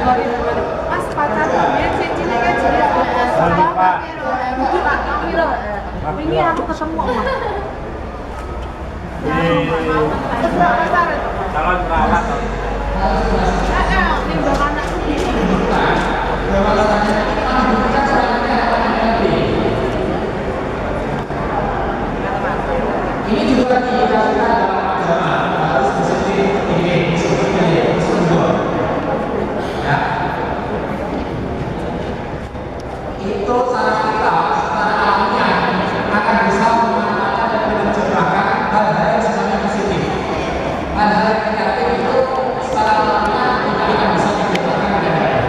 Mas pacar dia cincin kan jenis apa? Itu tak kira. Ini aku ketemu Mas. Calon perawat. Ini bapak anak ini juga diindikasikan dalam agama harus disebut ini seperti sumber ya itu cara kita secara alamiah akan bisa memanfaatkan dan menerjemahkan hal-hal yang sifatnya positif. Hal-hal yang negatif itu secara alamiah tidak akan bisa diterjemahkan dengan baik.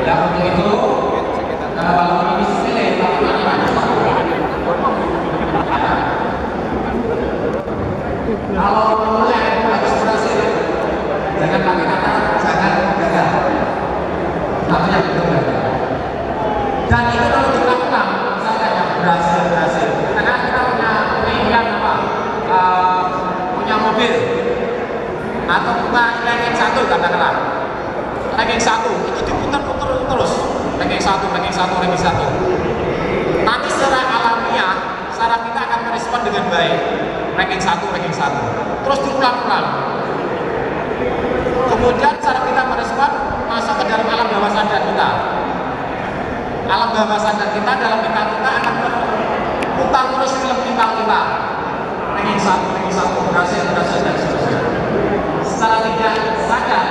Dan untuk itu kalau ini sepele tapi maknanya kalau mulai harus berhasil, jangan pakai kata jangan gagal. Namanya betul gagal. Dan itu kalau dilakukan, misalnya berhasil. Karena kita punya keinginan apa? Punya mobil atau punya ranking 1 katakanlah. Ranking 1 itu diputar-putar terus. Ranking 1. Nanti secara alamiah, saraf kita akan merespon dengan baik. Ranking 1 terus diulang-ulang. Kemudian cara kita merespon masuk ke dalam alam bawah sadar kita. Alam bawah sadar kita dalam mental kita akan putar terus film mental kita. Ranking 1 berhasil dan seterusnya. Secara tidak sadar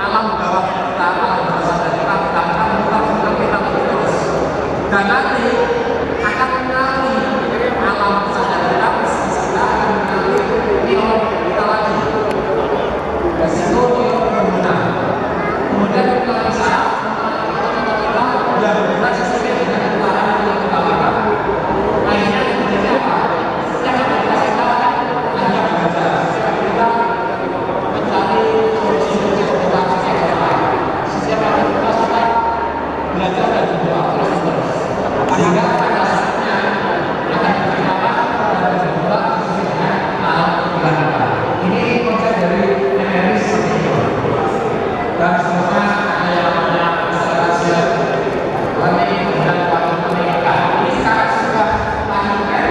alam bawah kita, alam bawah sadar kita akan putar film mental terus. Dan nanti akan mengalami alam sadar kita. Kita lagi resiko berguna. Kemudian kita bisa yang berguna sesuai dengan keterangan yang kita lakukan. Akhirnya menjadi apa? Setiap yang kita lakukan hanya belajar. Setiap kita mencari solusi-solusi tentang setiap yang kita lakukan belajar dan berdoa terus. Sehingga pada saatnya akan berjaya dan berdoa sesuai dengan alam. Ini konsep dari MRI seperti itu. Dan semuanya ada yang namanya acceleration learning dan quantum pendidikan. Ini sekarang sudah lahirkan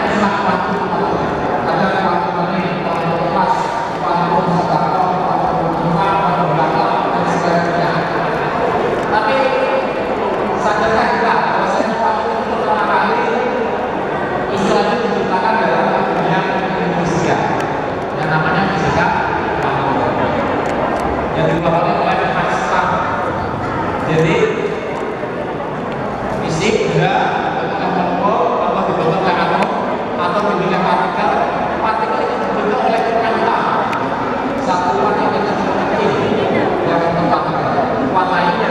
istilah quantum. Ada quantum learning, quantum kelas, quantum sekarang, quantum lima, quantum belakang, dan sebagainya. Tapi sadarkah kita bahwasanya quantum itu pertama kali istilahnya diciptakan dalam dunia fisika yang namanya fisika kuantum yang dikembangkan oleh Max Planck. Jadi fisik benda bentuk molekul atau dibentuk oleh atom atau bentuknya partikel itu dibentuk oleh kuanta. Satu partikel itu kecil yang bentuk partikel, kuat lainnya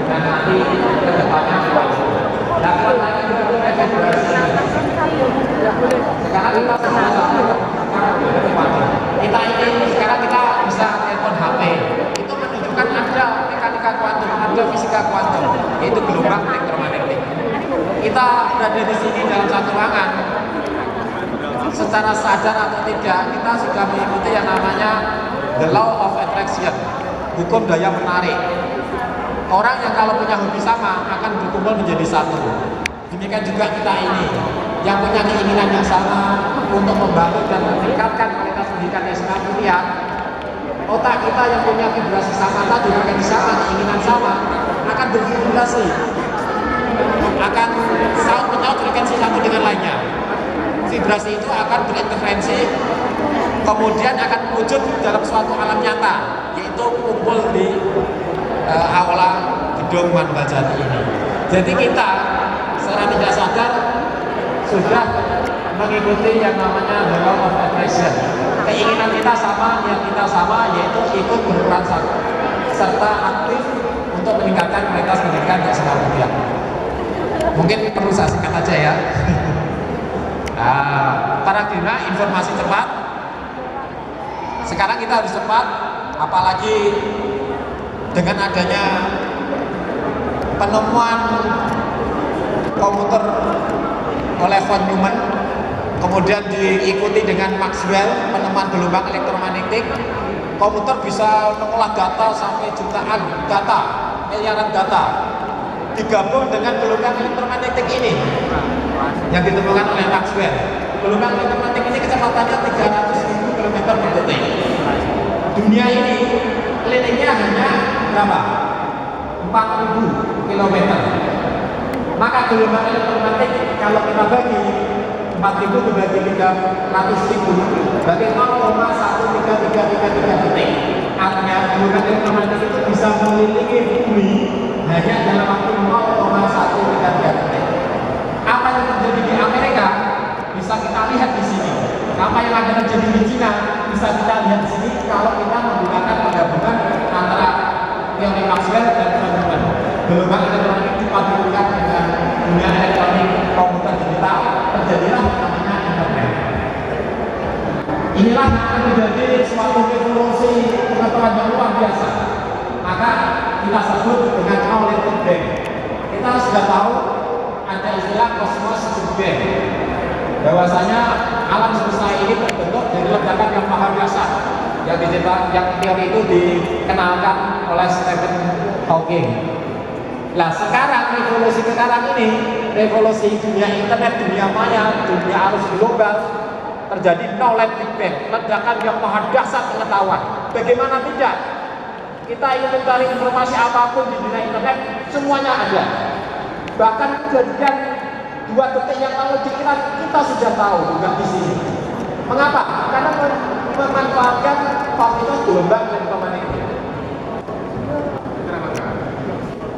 dan nanti kedepannya kuantum. Dan kuat lainnya dibentuk oleh vibrasi. Sekarang kita sama-sama kita ini sekarang kita bisa telepon HP itu menunjukkan ada mekanika kuantum, ada fisika kuantum, yaitu gelombang elektromagnetik. Kita berada di sini dalam satu ruangan, secara sadar atau tidak kita sudah mengikuti yang namanya the law of attraction, hukum daya menarik. Orang yang kalau punya hobi sama akan berkumpul menjadi satu. Demikian juga kita ini yang punya keinginan yang sama untuk membangun dan meningkatkan kualitas pendidikan yang sangat kuliah. Otak kita yang punya vibrasi sama tadi, frekuensi sama, keinginan sama, akan bervibrasi, akan saut menyaut frekuensi satu dengan lainnya. Vibrasi itu akan berinterferensi, kemudian akan wujud dalam suatu alam nyata, yaitu kumpul di aula gedung Manbajati ini. Jadi kita secara tidak sadar sudah mengikuti yang namanya the law of attraction. Keinginan kita sama, niat kita sama, yaitu ikut berperan serta aktif untuk meningkatkan kualitas pendidikan yang sangat kuliah. Mungkin perlu saya singkat aja ya. Paradigma informasi cepat. Sekarang kita harus cepat, apalagi dengan adanya penemuan komputer oleh von Neumann, kemudian diikuti dengan Maxwell, penemuan gelombang elektromagnetik, Komputer bisa mengolah data sampai jutaan data, miliaran data, digabung dengan gelombang elektromagnetik ini yang ditemukan oleh Maxwell. Gelombang elektromagnetik ini kecepatannya 300.000 km per detik. Dunia ini kelilingnya hanya berapa? 4.000 km. Maka gelombang elektromagnetik kalau kita bagi 4.000 dibagi 300.000 berarti 0,13333 detik. Artinya gelombang elektromagnetik itu bisa mengelilingi bumi hanya dalam waktu 0,133 detik. Apa yang terjadi di Amerika bisa kita lihat di sini. Apa yang akan terjadi di Cina bisa kita lihat di sini kalau kita menggunakan penggabungan antara teori Maxwell dan Feynman. Gelombang elektronik dipadukan dengan dunia elektronik komputer digital, terjadilah namanya internet. Inilah yang akan menjadi suatu revolusi pengetahuan yang luar biasa. Maka kita sebut dengan knowledge Big Bang. Kita sudah tahu ada istilah kosmos Big Bang, bahwasanya alam semesta ini terbentuk dari ledakan yang maha dahsyat yang teori itu dikenalkan oleh Stephen Hawking. Nah sekarang revolusi sekarang ini, revolusi dunia internet, dunia maya, dunia arus global, terjadi knowledge Big Bang, ledakan yang maha dahsyat pengetahuan. Bagaimana tidak? Kita ingin mencari informasi apapun di dunia internet, semuanya ada. Bahkan kejadian 2 detik yang lalu dikira kita sudah tahu juga di sini. Mengapa? Karena memanfaatkan fasilitas gelombang elektromagnetik.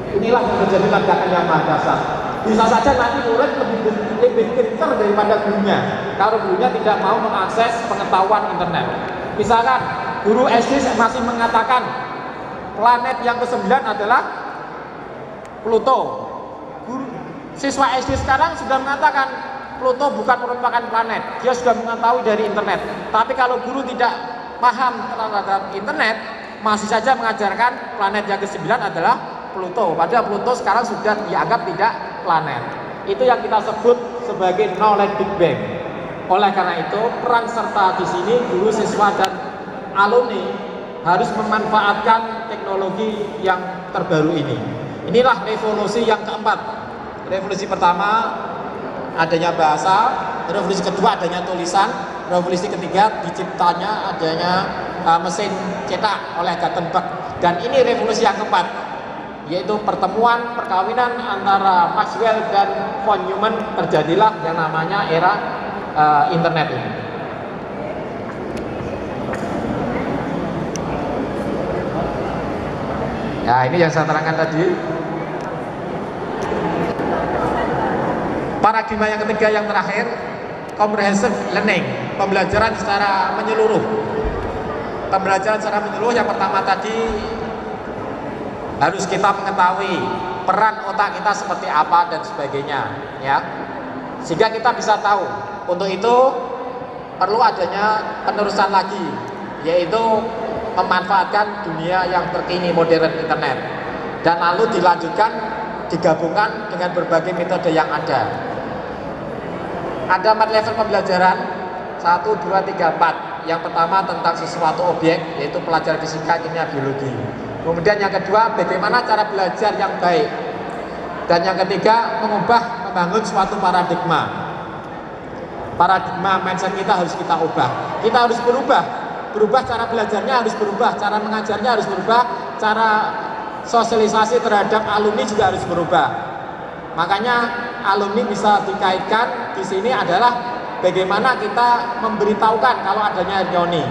Inilah yang terjadi ledakan yang maha dahsyat. Bisa saja nanti murid lebih pintar daripada gurunya kalau gurunya tidak mau mengakses pengetahuan internet. Misalkan guru SD masih mengatakan planet yang ke-9 adalah Pluto. Siswa SD sekarang sudah mengatakan Pluto bukan merupakan planet. Dia sudah mengetahui dari internet. Tapi kalau guru tidak paham terhadap internet, masih saja mengajarkan planet yang ke-9 adalah Pluto. Padahal Pluto sekarang sudah dianggap tidak planet. Itu yang kita sebut sebagai knowledge Big Bang. Oleh karena itu, peran serta di sini guru, siswa, dan alumni harus memanfaatkan teknologi yang terbaru ini. Inilah revolusi yang keempat. Revolusi pertama adanya bahasa, revolusi kedua adanya tulisan, revolusi ketiga diciptanya adanya mesin cetak oleh Gutenberg. Dan ini revolusi yang keempat, yaitu pertemuan perkawinan antara Maxwell dan von Neumann, terjadilah yang namanya era internet ini. Ya, ini yang saya terangkan tadi. Paradigma yang ketiga yang terakhir, comprehensive learning, pembelajaran secara menyeluruh. Pembelajaran secara menyeluruh yang pertama tadi harus kita mengetahui peran otak kita seperti apa dan sebagainya, ya, sehingga kita bisa tahu. Untuk itu perlu adanya penerusan lagi, yaitu memanfaatkan dunia yang terkini modern internet, dan lalu dilanjutkan, digabungkan dengan berbagai metode yang ada. Ada 4 level pembelajaran, 1, 2, 3, 4. Yang pertama tentang sesuatu objek, yaitu pelajaran fisika, kimia, biologi. Kemudian yang kedua, bagaimana cara belajar yang baik. Dan yang ketiga, membangun suatu paradigma. Paradigma mindset kita harus kita ubah. Kita harus berubah cara belajarnya harus berubah, cara mengajarnya harus berubah, cara sosialisasi terhadap alumni juga harus berubah. Makanya alumni bisa dikaitkan di sini adalah bagaimana kita memberitahukan kalau adanya reuni.